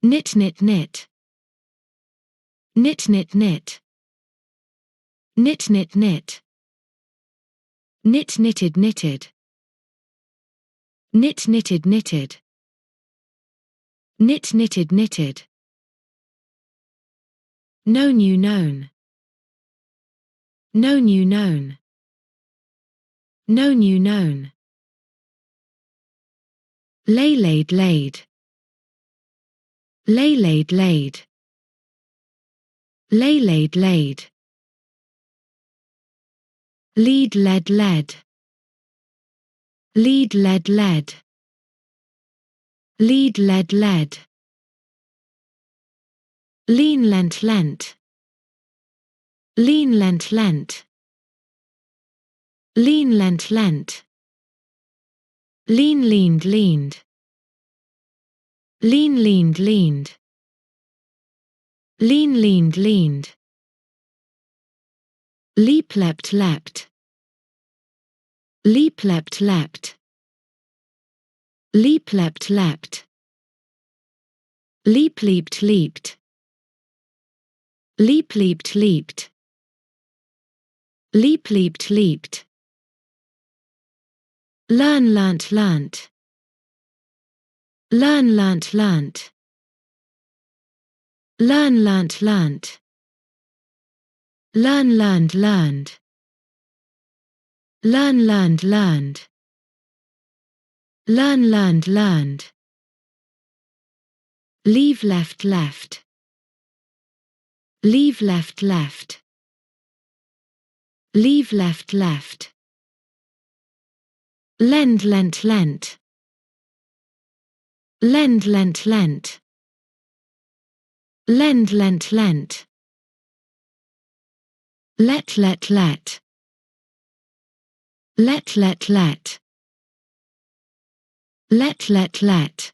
knit knit knit, knit knit knit, knit knit knit, knit knitted knitted, knit knitted knitted, knit knitted knitted, known you known, known you known, known you known, lay laid laid, lay laid laid, lay laid laid, lead led led, lead led led, lead led led, lean lent lent, lean lent lent, lean lent lent, lean leaned leaned, lean leaned leaned, lean leaned leaned, leap leapt leapt, leap leapt leapt, leap leapt leapt, leap leaped leaped, leap leaped leaped, leap leaped leaped, learn learnt learnt, learn learnt learnt, learn learnt learnt, learn learned learned, learn learned learned, learn learned learned, leave left left, leave left left, leave left left, lend lent lent, lend lent lent, lend lent lent, let let let, let let let, let let let,